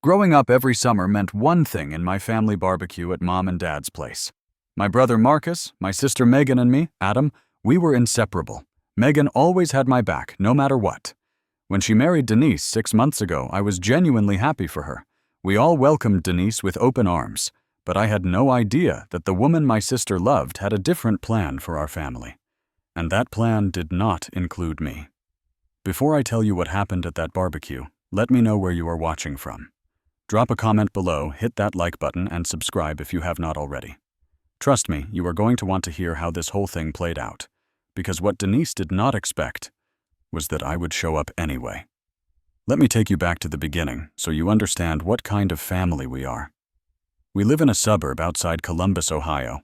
Growing up every summer meant one thing in my family barbecue at Mom and Dad's place. My brother Marcus, my sister Megan, and me, Adam, we were inseparable. Megan always had my back, no matter what. When she married Denise 6 months ago, I was genuinely happy for her. We all welcomed Denise with open arms, but I had no idea that the woman my sister loved had a different plan for our family. And that plan did not include me. Before I tell you what happened at that barbecue, let me know where you are watching from. Drop a comment below, hit that like button, and subscribe if you have not already. Trust me, you are going to want to hear how this whole thing played out, because what Denise did not expect was that I would show up anyway. Let me take you back to the beginning so you understand what kind of family we are. We live in a suburb outside Columbus, Ohio.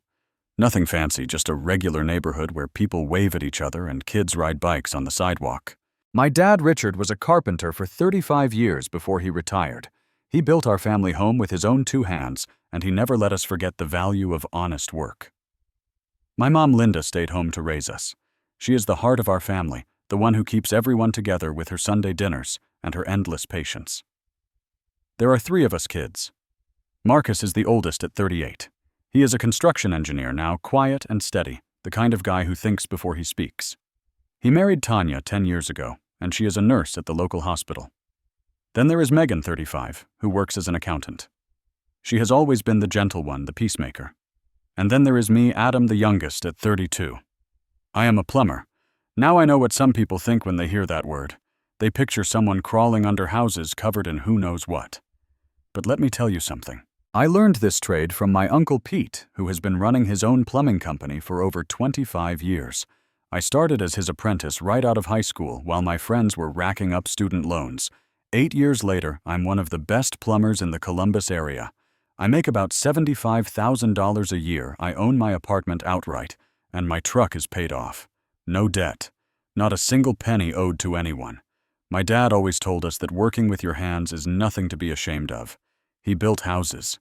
Nothing fancy, just a regular neighborhood where people wave at each other and kids ride bikes on the sidewalk. My dad, Richard, was a carpenter for 35 years before he retired. He built our family home with his own 2 hands, and he never let us forget the value of honest work. My mom, Linda, stayed home to raise us. She is the heart of our family, the one who keeps everyone together with her Sunday dinners and her endless patience. There are 3 of us kids. Marcus is the oldest at 38. He is a construction engineer now, quiet and steady, the kind of guy who thinks before he speaks. He married Tanya 10 years ago, and she is a nurse at the local hospital. Then there is Megan, 35, who works as an accountant. She has always been the gentle one, the peacemaker. And then there is me, Adam, the youngest, at 32. I am a plumber. Now I know what some people think when they hear that word. They picture someone crawling under houses covered in who knows what. But let me tell you something. I learned this trade from my Uncle Pete, who has been running his own plumbing company for over 25 years. I started as his apprentice right out of high school while my friends were racking up student loans. 8 years later, I'm one of the best plumbers in the Columbus area. I make about $75,000 a year. I own my apartment outright, and my truck is paid off. No debt. Not a single penny owed to anyone. My dad always told us that working with your hands is nothing to be ashamed of. He built houses.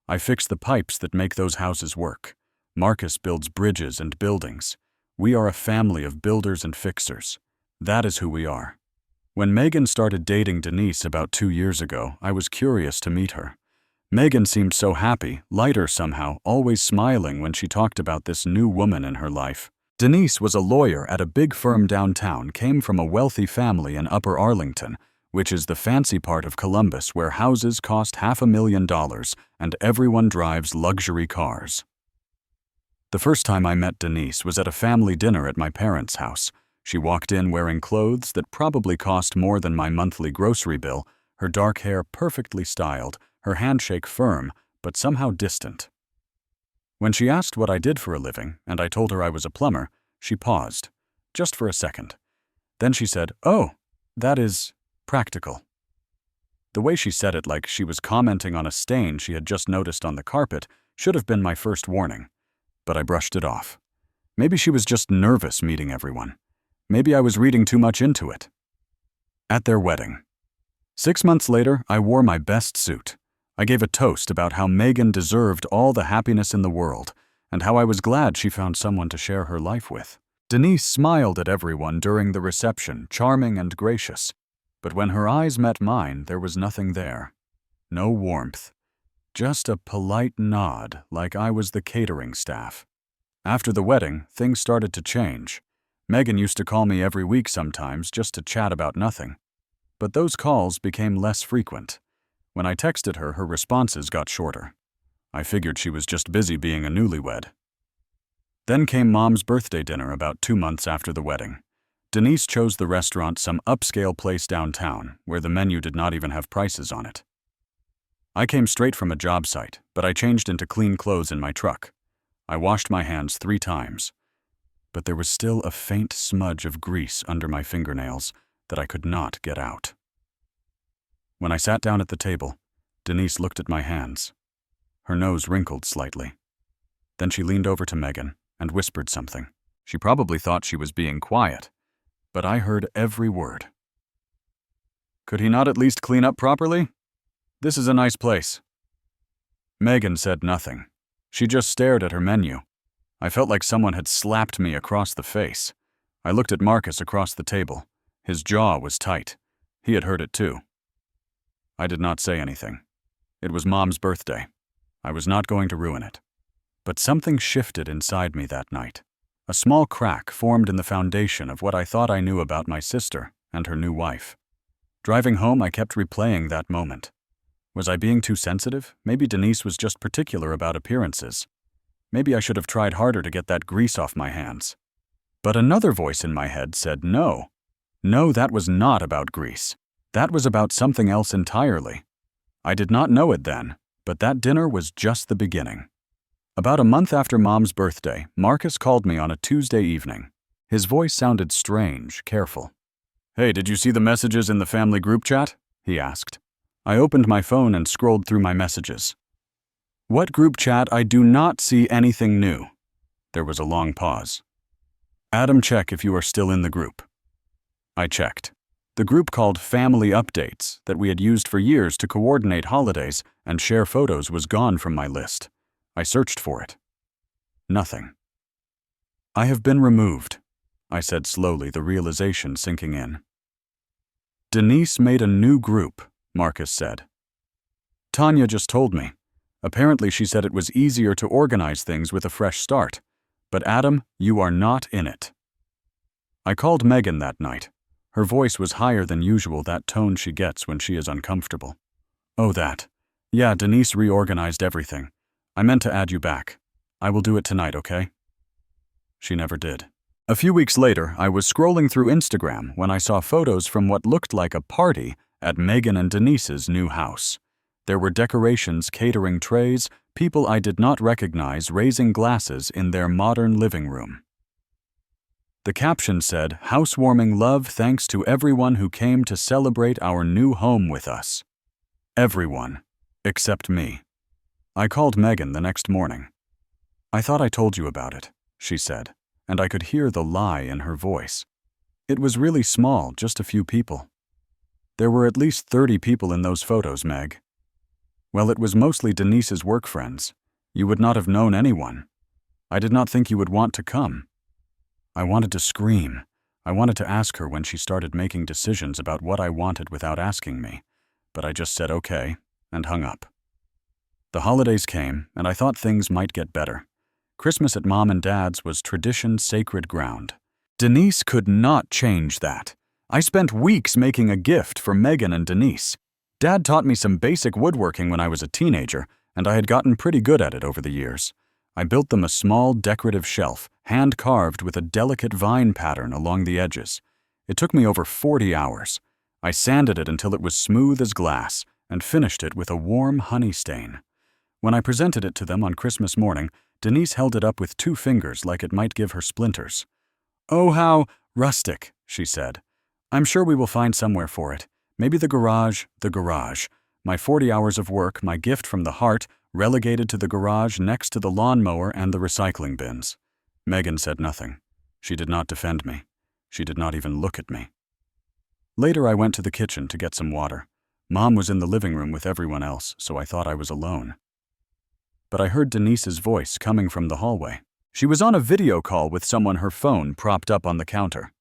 I fix the pipes that make those houses work. Marcus builds bridges and buildings. We are a family of builders and fixers. That is who we are. When Megan started dating Denise about 2 years ago, I was curious to meet her. Megan seemed so happy, lighter somehow, always smiling when she talked about this new woman in her life. Denise was a lawyer at a big firm downtown, came from a wealthy family in Upper Arlington, which is the fancy part of Columbus where houses cost $500,000 and everyone drives luxury cars. The first time I met Denise was at a family dinner at my parents' house. She walked in wearing clothes that probably cost more than my monthly grocery bill, her dark hair perfectly styled, her handshake firm, but somehow distant. When she asked what I did for a living, and I told her I was a plumber, she paused, just for a second. Then she said, "Oh, that is practical." The way she said it, like she was commenting on a stain she had just noticed on the carpet, should have been my first warning. But I brushed it off. Maybe she was just nervous meeting everyone. Maybe I was reading too much into it. At their wedding. 6 months later, I wore my best suit. I gave a toast about how Megan deserved all the happiness in the world, and how I was glad she found someone to share her life with. Denise smiled at everyone during the reception, charming and gracious. But when her eyes met mine, there was nothing there. No warmth. Just a polite nod, like I was the catering staff. After the wedding, things started to change. Megan used to call me every week sometimes just to chat about nothing. But those calls became less frequent. When I texted her, her responses got shorter. I figured she was just busy being a newlywed. Then came Mom's birthday dinner about 2 months after the wedding. Denise chose the restaurant, some upscale place downtown, where the menu did not even have prices on it. I came straight from a job site, but I changed into clean clothes in my truck. I washed my hands 3 times. But there was still a faint smudge of grease under my fingernails that I could not get out. When I sat down at the table, Denise looked at my hands. Her nose wrinkled slightly. Then she leaned over to Megan and whispered something. She probably thought she was being quiet, but I heard every word. "Could he not at least clean up properly? This is a nice place." Megan said nothing. She just stared at her menu. I felt like someone had slapped me across the face. I looked at Marcus across the table. His jaw was tight. He had heard it too. I did not say anything. It was Mom's birthday. I was not going to ruin it. But something shifted inside me that night. A small crack formed in the foundation of what I thought I knew about my sister and her new wife. Driving home, I kept replaying that moment. Was I being too sensitive? Maybe Denise was just particular about appearances. Maybe I should have tried harder to get that grease off my hands. But another voice in my head said no. No, that was not about grease. That was about something else entirely. I did not know it then, but that dinner was just the beginning. About a month after Mom's birthday, Marcus called me on a Tuesday evening. His voice sounded strange, careful. "Hey, did you see the messages in the family group chat?" he asked. I opened my phone and scrolled through my messages. "What group chat? I do not see anything new." There was a long pause. "Adam, check if you are still in the group." I checked. The group called Family Updates that we had used for years to coordinate holidays and share photos was gone from my list. I searched for it. Nothing. "I have been removed," I said slowly, the realization sinking in. "Denise made a new group," Marcus said. "Tanya just told me. Apparently she said it was easier to organize things with a fresh start. But Adam, you are not in it." I called Megan that night. Her voice was higher than usual, that tone she gets when she is uncomfortable. "Oh, that. Yeah, Denise reorganized everything. I meant to add you back. I will do it tonight, okay?" She never did. A few weeks later, I was scrolling through Instagram when I saw photos from what looked like a party at Megan and Denise's new house. There were decorations, catering trays, people I did not recognize raising glasses in their modern living room. The caption said, "Housewarming love thanks to everyone who came to celebrate our new home with us." Everyone, except me. I called Megan the next morning. "I thought I told you about it," she said, and I could hear the lie in her voice. "It was really small, just a few people." "There were at least 30 people in those photos, Meg." "Well, it was mostly Denise's work friends. You would not have known anyone. I did not think you would want to come." I wanted to scream. I wanted to ask her when she started making decisions about what I wanted without asking me, but I just said okay and hung up. The holidays came, and I thought things might get better. Christmas at Mom and Dad's was tradition's sacred ground. Denise could not change that. I spent weeks making a gift for Megan and Denise. Dad taught me some basic woodworking when I was a teenager, and I had gotten pretty good at it over the years. I built them a small decorative shelf, hand-carved with a delicate vine pattern along the edges. It took me over 40 hours. I sanded it until it was smooth as glass and finished it with a warm honey stain. When I presented it to them on Christmas morning, Denise held it up with 2 fingers like it might give her splinters. "Oh, how rustic," she said. "I'm sure we will find somewhere for it. Maybe the garage, My 40 hours of work, my gift from the heart, relegated to the garage next to the lawnmower and the recycling bins." Megan said nothing. She did not defend me. She did not even look at me. Later, I went to the kitchen to get some water. Mom was in the living room with everyone else, so I thought I was alone. But I heard Denise's voice coming from the hallway. She was on a video call with someone, her phone propped up on the counter.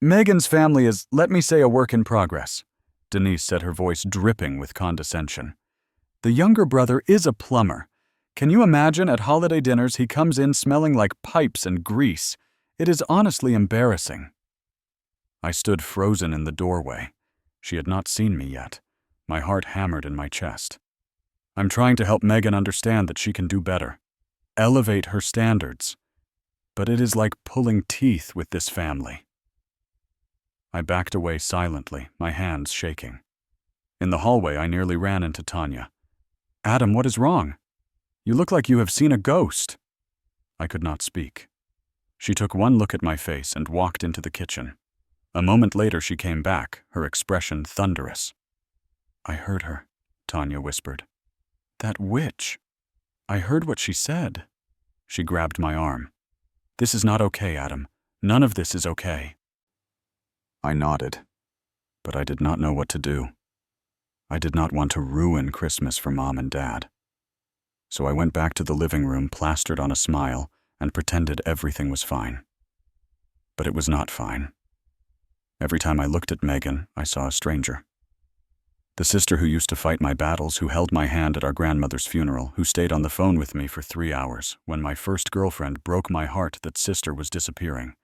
"Megan's family is, let me say, a work in progress," Denise said, her voice dripping with condescension. "The younger brother is a plumber. Can you imagine at holiday dinners he comes in smelling like pipes and grease? It is honestly embarrassing." I stood frozen in the doorway. She had not seen me yet. My heart hammered in my chest. I'm trying to help Megan understand that she can do better. Elevate her standards. But it is like pulling teeth with this family. I backed away silently, my hands shaking. In the hallway, I nearly ran into Tanya. "Adam, what is wrong? You look like you have seen a ghost." I could not speak. She took one look at my face and walked into the kitchen. A moment later, she came back, her expression thunderous. "I heard her," Tanya whispered. "That witch. I heard what she said." She grabbed my arm. "This is not okay, Adam. None of this is okay." I nodded, but I did not know what to do. I did not want to ruin Christmas for Mom and Dad. So I went back to the living room, plastered on a smile, and pretended everything was fine. But it was not fine. Every time I looked at Megan, I saw a stranger. The sister who used to fight my battles, who held my hand at our grandmother's funeral, who stayed on the phone with me for 3 hours when my first girlfriend broke my heart that sister was disappearing,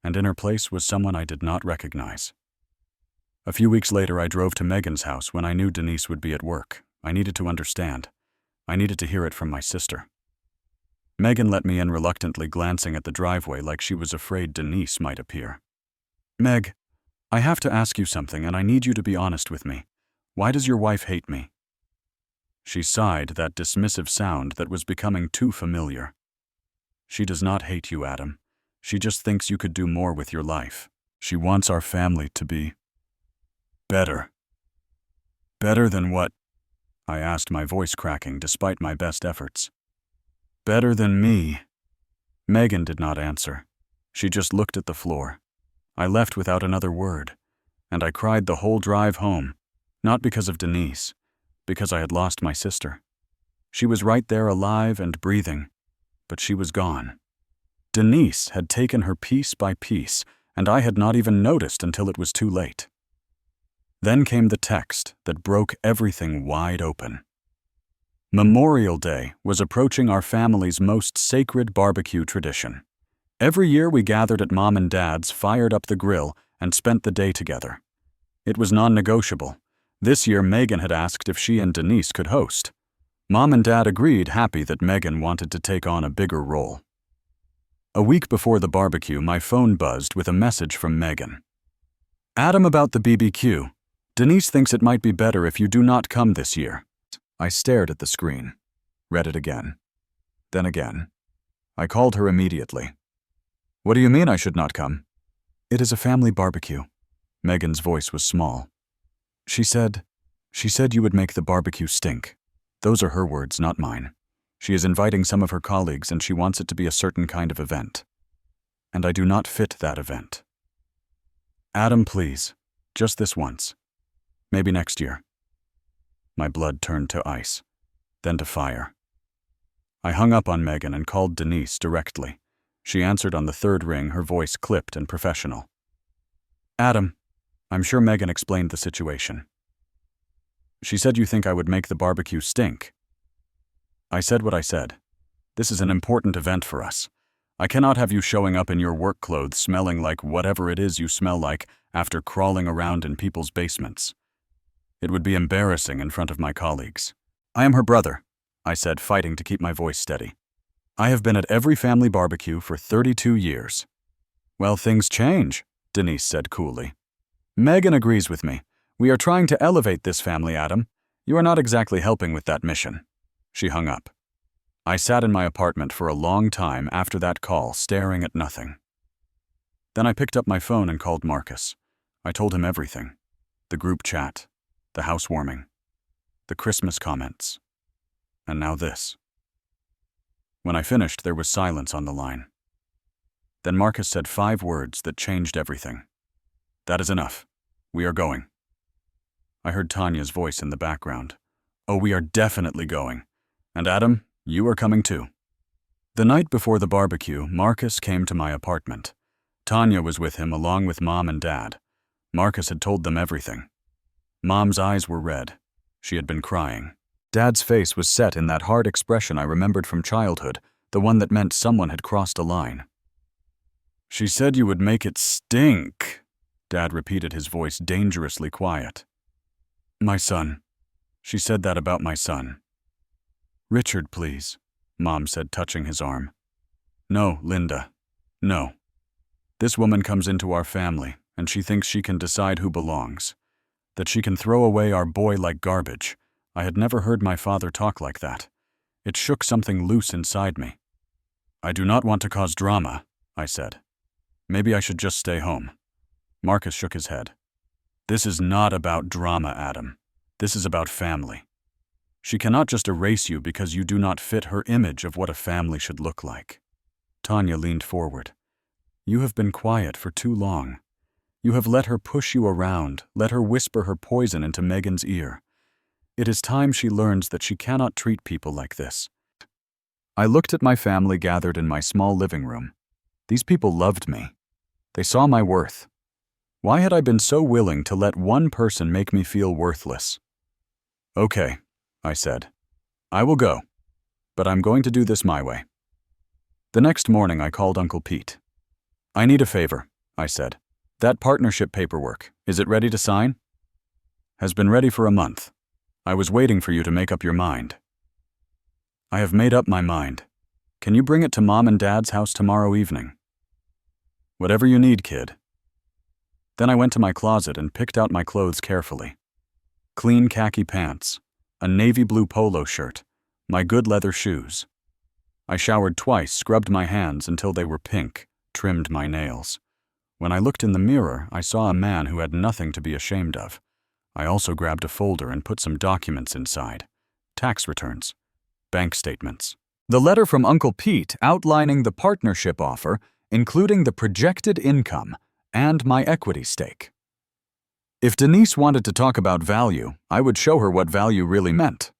and in her place was someone I did not recognize. A few weeks later, I drove to Megan's house when I knew Denise would be at work. I needed to understand. I needed to hear it from my sister. Megan let me in reluctantly, glancing at the driveway like she was afraid Denise might appear. "Meg, I have to ask you something, and I need you to be honest with me. Why does your wife hate me?" She sighed, that dismissive sound that was becoming too familiar. "She does not hate you, Adam. She just thinks you could do more with your life. She wants our family to be better." "Better than what?" I asked, my voice cracking despite my best efforts. "Better than me." Megan did not answer. She just looked at the floor. I left without another word, and I cried the whole drive home, not because of Denise, because I had lost my sister. She was right there, alive and breathing, but she was gone. Denise had taken her piece by piece, and I had not even noticed until it was too late. Then came the text that broke everything wide open. Memorial Day was approaching, our family's most sacred barbecue tradition. Every year we gathered at Mom and Dad's, fired up the grill, and spent the day together. It was non-negotiable. This year Megan had asked if she and Denise could host. Mom and Dad agreed, happy that Megan wanted to take on a bigger role. A week before the barbecue, my phone buzzed with a message from Megan. "Adam, about the BBQ. Denise thinks it might be better if you do not come this year." I stared at the screen, read it again, then again. I called her immediately. "What do you mean I should not come?" "It is a family barbecue." Megan's voice was small. She said you would make the barbecue stink. Those are her words, not mine. She is inviting some of her colleagues, and she wants it to be a certain kind of event. And I do not fit that event. "Adam, please, just this once. Maybe next year." My blood turned to ice, then to fire. I hung up on Megan and called Denise directly. She answered on the third ring, her voice clipped and professional. "Adam, I'm sure Megan explained the situation. She said you think I would make the barbecue stink." I said what I said. "This is an important event for us. I cannot have you showing up in your work clothes smelling like whatever it is you smell like after crawling around in people's basements. It would be embarrassing in front of my colleagues." "I am her brother," I said, fighting to keep my voice steady. "I have been at every family barbecue for 32 years. "Well, things change," Denise said coolly. "Megan agrees with me. We are trying to elevate this family, Adam. You are not exactly helping with that mission." She hung up. I sat in my apartment for a long time after that call, staring at nothing. Then I picked up my phone and called Marcus. I told him everything. The group chat, the housewarming, the Christmas comments, and now this. When I finished, there was silence on the line. Then Marcus said 5 words that changed everything. "That is enough. We are going." I heard Tanya's voice in the background. "Oh, we are definitely going. And Adam, you are coming too." The night before the barbecue, Marcus came to my apartment. Tanya was with him along with Mom and Dad. Marcus had told them everything. Mom's eyes were red. She had been crying. Dad's face was set in that hard expression I remembered from childhood, the one that meant someone had crossed a line. "She said you would make it stink," Dad repeated, his voice dangerously quiet. "My son. She said that about my son." "Richard, please," Mom said, touching his arm. "No, Linda. No. This woman comes into our family, and she thinks she can decide who belongs. That she can throw away our boy like garbage. I had never heard my father talk like that. It shook something loose inside me. I do not want to cause drama," I said. "Maybe I should just stay home." Marcus shook his head. "This is not about drama, Adam. This is about family. She cannot just erase you because you do not fit her image of what a family should look like." Tanya leaned forward. "You have been quiet for too long. You have let her push you around, let her whisper her poison into Megan's ear. It is time she learns that she cannot treat people like this." I looked at my family gathered in my small living room. These people loved me. They saw my worth. Why had I been so willing to let one person make me feel worthless? Okay, I said. I will go, but I'm going to do this my way. The next morning I called Uncle Pete. I need a favor, I said. That partnership paperwork, is it ready to sign? Has been ready for a month. I was waiting for you to make up your mind. I have made up my mind. Can you bring it to Mom and Dad's house tomorrow evening? Whatever you need, kid. Then I went to my closet and picked out my clothes carefully. Clean khaki pants, a navy blue polo shirt, my good leather shoes. I showered twice, scrubbed my hands until they were pink, trimmed my nails. When I looked in the mirror, I saw a man who had nothing to be ashamed of. I also grabbed a folder and put some documents inside. Tax returns, bank statements. The letter from Uncle Pete outlining the partnership offer, including the projected income and my equity stake. If Denise wanted to talk about value, I would show her what value really meant.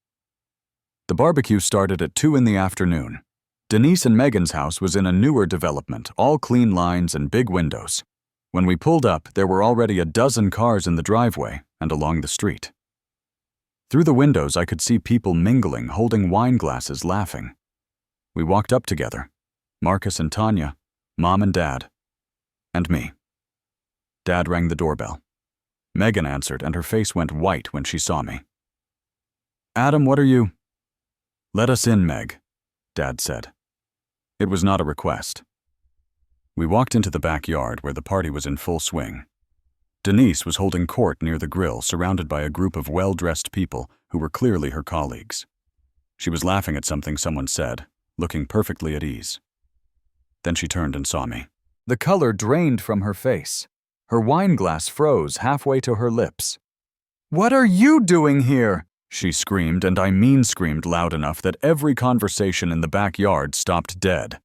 The barbecue started at 2 in the afternoon. Denise and Megan's house was in a newer development, all clean lines and big windows. When we pulled up, there were already a dozen cars in the driveway and along the street. Through the windows, I could see people mingling, holding wine glasses, laughing. We walked up together, Marcus and Tanya, Mom and Dad, and me. Dad rang the doorbell. Megan answered, and her face went white when she saw me. Adam, what are you? Let us in, Meg, Dad said. It was not a request. We walked into the backyard where the party was in full swing. Denise was holding court near the grill, surrounded by a group of well-dressed people who were clearly her colleagues. She was laughing at something someone said, looking perfectly at ease. Then she turned and saw me. The color drained from her face. Her wine glass froze halfway to her lips. "What are you doing here?" she screamed, and I mean screamed loud enough that every conversation in the backyard stopped dead.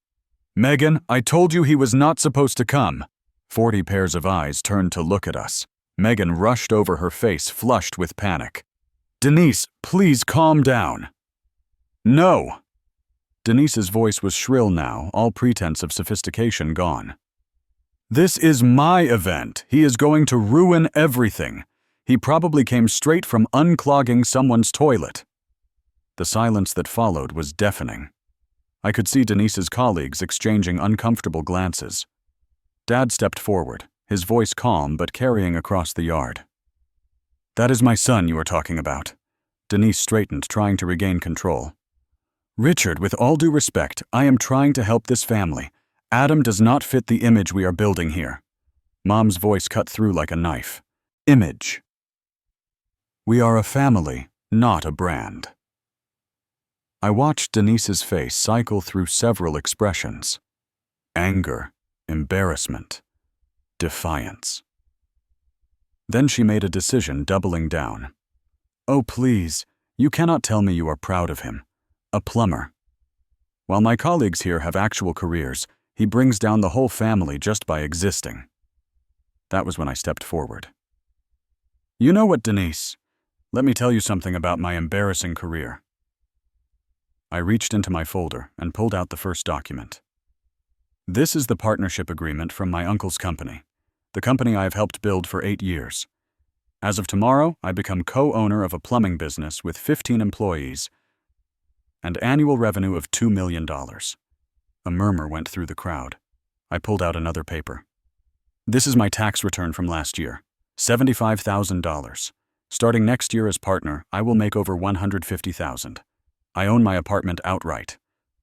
"Megan, I told you he was not supposed to come." 40 pairs of eyes turned to look at us. Megan rushed over, her face flushed with panic. "Denise, please calm down." "No." Denise's voice was shrill now, all pretense of sophistication gone. "This is my event. He is going to ruin everything. He probably came straight from unclogging someone's toilet." The silence that followed was deafening. I could see Denise's colleagues exchanging uncomfortable glances. Dad stepped forward, his voice calm but carrying across the yard. "That is my son you are talking about." Denise straightened, trying to regain control. "Richard, with all due respect, I am trying to help this family. Adam does not fit the image we are building here." Mom's voice cut through like a knife. "Image. We are a family, not a brand." I watched Denise's face cycle through several expressions. Anger, embarrassment, defiance. Then she made a decision, doubling down. "Oh, please, you cannot tell me you are proud of him. A plumber. While my colleagues here have actual careers, he brings down the whole family just by existing." That was when I stepped forward. "You know what, Denise? Let me tell you something about my embarrassing career." I reached into my folder and pulled out the first document. "This is the partnership agreement from my uncle's company, the company I have helped build for 8 years. As of tomorrow, I become co-owner of a plumbing business with 15 employees and annual revenue of $2 million. A murmur went through the crowd. I pulled out another paper. "This is my tax return from last year, $75,000. Starting next year as partner, I will make over $150,000. I own my apartment outright.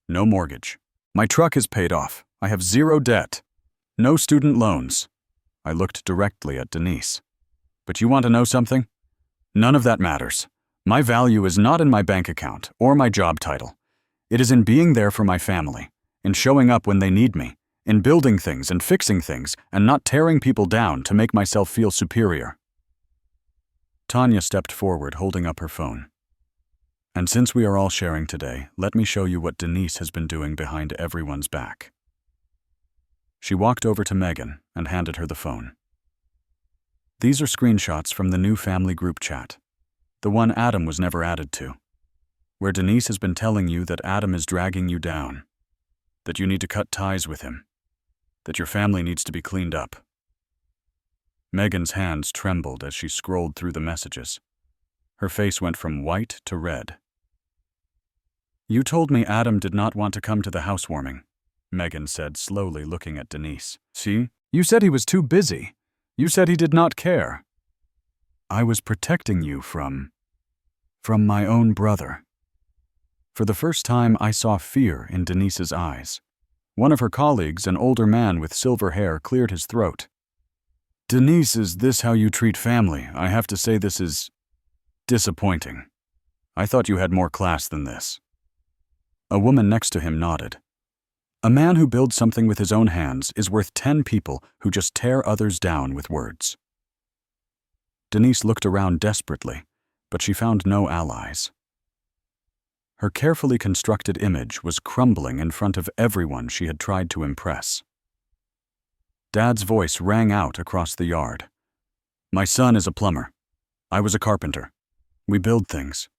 No mortgage. My truck is paid off. I have 0 debt. No student loans." I looked directly at Denise. "But you want to know something? None of that matters. My value is not in my bank account or my job title. It is in being there for my family, in showing up when they need me, in building things and fixing things and not tearing people down to make myself feel superior." Tanya stepped forward, holding up her phone. "And since we are all sharing today, let me show you what Denise has been doing behind everyone's back." She walked over to Megan and handed her the phone. "These are screenshots from the new family group chat, the one Adam was never added to, where Denise has been telling you that Adam is dragging you down, that you need to cut ties with him, that your family needs to be cleaned up." Megan's hands trembled as she scrolled through the messages. Her face went from white to red. "You told me Adam did not want to come to the housewarming," Megan said, slowly looking at Denise. "See? You said he was too busy. You said he did not care. I was protecting you from my own brother." For the first time, I saw fear in Denise's eyes. One of her colleagues, an older man with silver hair, cleared his throat. "Denise, is this how you treat family? I have to say this is disappointing. I thought you had more class than this." A woman next to him nodded. "A man who builds something with his own hands is worth 10 people who just tear others down with words." Denise looked around desperately, but she found no allies. Her carefully constructed image was crumbling in front of everyone she had tried to impress. Dad's voice rang out across the yard. "My son is a plumber. I was a carpenter. We build things.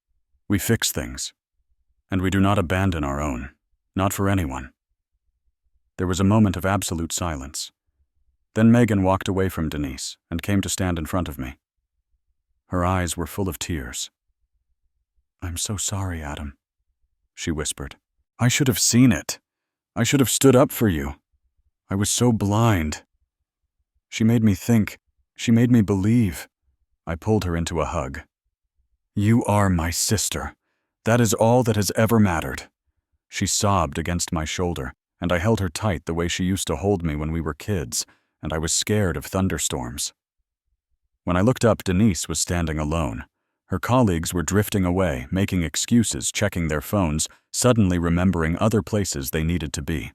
We fix things. And we do not abandon our own, not for anyone." There was a moment of absolute silence. Then Megan walked away from Denise and came to stand in front of me. Her eyes were full of tears. "I'm so sorry, Adam," she whispered. "I should have seen it. I should have stood up for you. I was so blind. She made me think. She made me believe." I pulled her into a hug. "You are my sister. That is all that has ever mattered." She sobbed against my shoulder, and I held her tight the way she used to hold me when we were kids, and I was scared of thunderstorms. When I looked up, Denise was standing alone. Her colleagues were drifting away, making excuses, checking their phones, suddenly remembering other places they needed to be.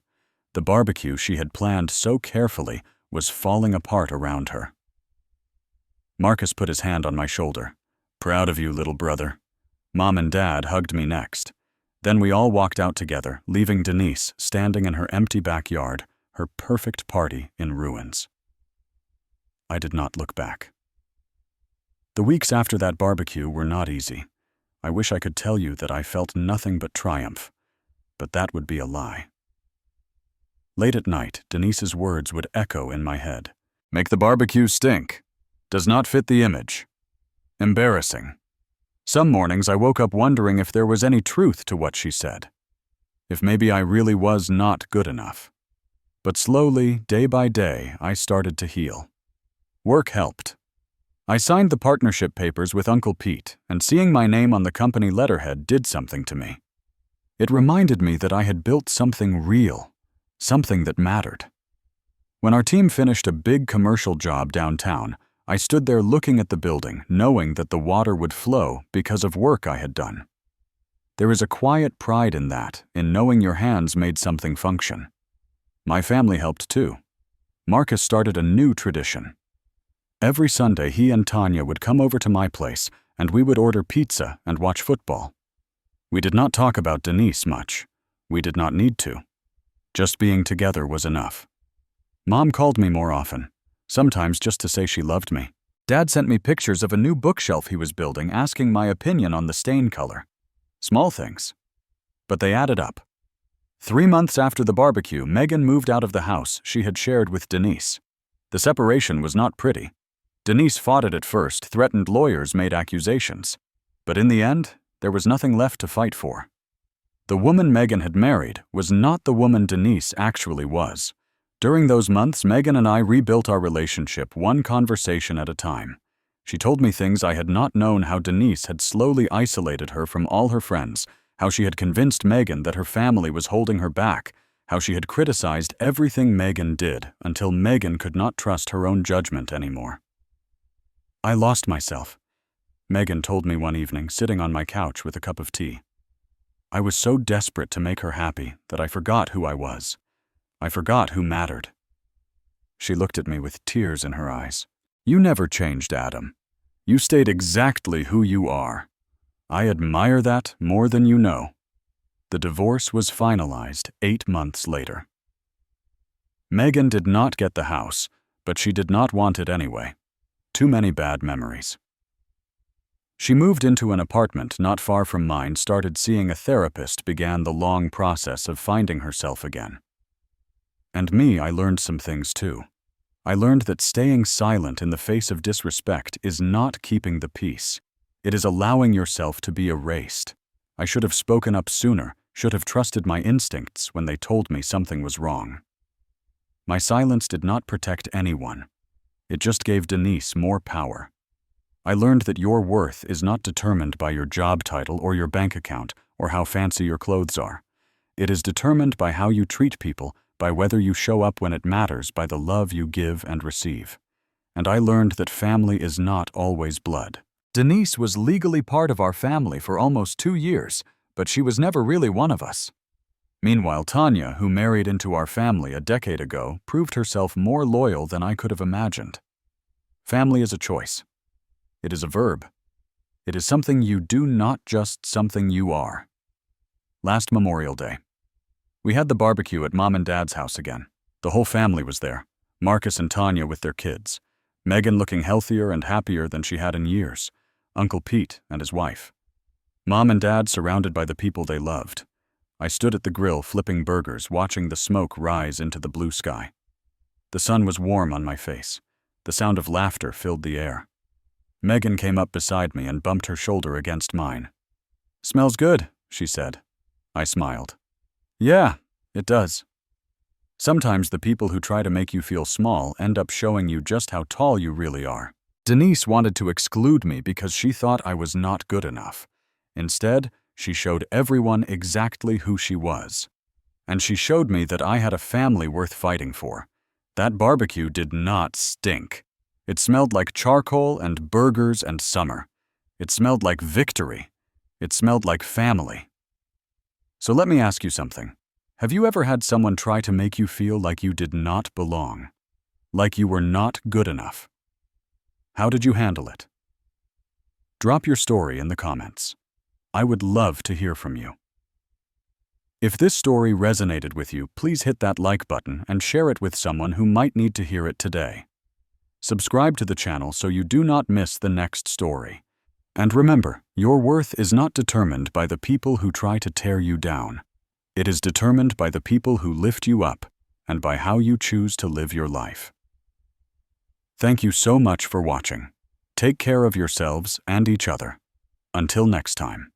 The barbecue she had planned so carefully was falling apart around her. Marcus put his hand on my shoulder. "Proud of you, little brother." Mom and Dad hugged me next. Then we all walked out together, leaving Denise standing in her empty backyard, her perfect party in ruins. I did not look back. The weeks after that barbecue were not easy. I wish I could tell you that I felt nothing but triumph, but that would be a lie. Late at night, Denise's words would echo in my head. "Make the barbecue stink. Does not fit the image. Embarrassing." Some mornings I woke up wondering if there was any truth to what she said. If maybe I really was not good enough. But slowly, day by day, I started to heal. Work helped. I signed the partnership papers with Uncle Pete, and seeing my name on the company letterhead did something to me. It reminded me that I had built something real, something that mattered. When our team finished a big commercial job downtown, I stood there looking at the building, knowing that the water would flow because of work I had done. There is a quiet pride in that, in knowing your hands made something function. My family helped too. Marcus started a new tradition. Every Sunday, he and Tanya would come over to my place, and we would order pizza and watch football. We did not talk about Denise much. We did not need to. Just being together was enough. Mom called me more often, sometimes just to say she loved me. Dad sent me pictures of a new bookshelf he was building, asking my opinion on the stain color. Small things, but they added up. 3 months after the barbecue, Megan moved out of the house she had shared with Denise. The separation was not pretty. Denise fought it at first, threatened lawyers, made accusations. But in the end, there was nothing left to fight for. The woman Megan had married was not the woman Denise actually was. During those months, Megan and I rebuilt our relationship one conversation at a time. She told me things I had not known: how Denise had slowly isolated her from all her friends, how she had convinced Megan that her family was holding her back, how she had criticized everything Megan did until Megan could not trust her own judgment anymore. "I lost myself," Megan told me one evening, sitting on my couch with a cup of tea. "I was so desperate to make her happy that I forgot who I was. I forgot who mattered." She looked at me with tears in her eyes. "You never changed, Adam. You stayed exactly who you are. I admire that more than you know." The divorce was finalized 8 months later. Megan did not get the house, but she did not want it anyway. Too many bad memories. She moved into an apartment not far from mine, started seeing a therapist, began the long process of finding herself again. And me, I learned some things too. I learned that staying silent in the face of disrespect is not keeping the peace. It is allowing yourself to be erased. I should have spoken up sooner, should have trusted my instincts when they told me something was wrong. My silence did not protect anyone. It just gave Denise more power. I learned that your worth is not determined by your job title or your bank account or how fancy your clothes are. It is determined by how you treat people, by whether you show up when it matters, by the love you give and receive. And I learned that family is not always blood. Denise was legally part of our family for almost 2 years, but she was never really one of us. Meanwhile, Tanya, who married into our family a decade ago, proved herself more loyal than I could have imagined. Family is a choice. It is a verb. It is something you do, not just something you are. Last Memorial Day. We had the barbecue at Mom and Dad's house again. The whole family was there. Marcus and Tanya with their kids. Megan looking healthier and happier than she had in years. Uncle Pete and his wife. Mom and Dad surrounded by the people they loved. I stood at the grill flipping burgers, watching the smoke rise into the blue sky. The sun was warm on my face. The sound of laughter filled the air. Megan came up beside me and bumped her shoulder against mine. "Smells good," she said. I smiled. "Yeah, it does." Sometimes the people who try to make you feel small end up showing you just how tall you really are. Denise wanted to exclude me because she thought I was not good enough. Instead, she showed everyone exactly who she was. And she showed me that I had a family worth fighting for. That barbecue did not stink. It smelled like charcoal and burgers and summer. It smelled like victory. It smelled like family. So let me ask you something. Have you ever had someone try to make you feel like you did not belong? Like you were not good enough? How did you handle it? Drop your story in the comments. I would love to hear from you. If this story resonated with you, please hit that like button and share it with someone who might need to hear it today. Subscribe to the channel so you do not miss the next story. And remember, your worth is not determined by the people who try to tear you down. It is determined by the people who lift you up and by how you choose to live your life. Thank you so much for watching. Take care of yourselves and each other. Until next time.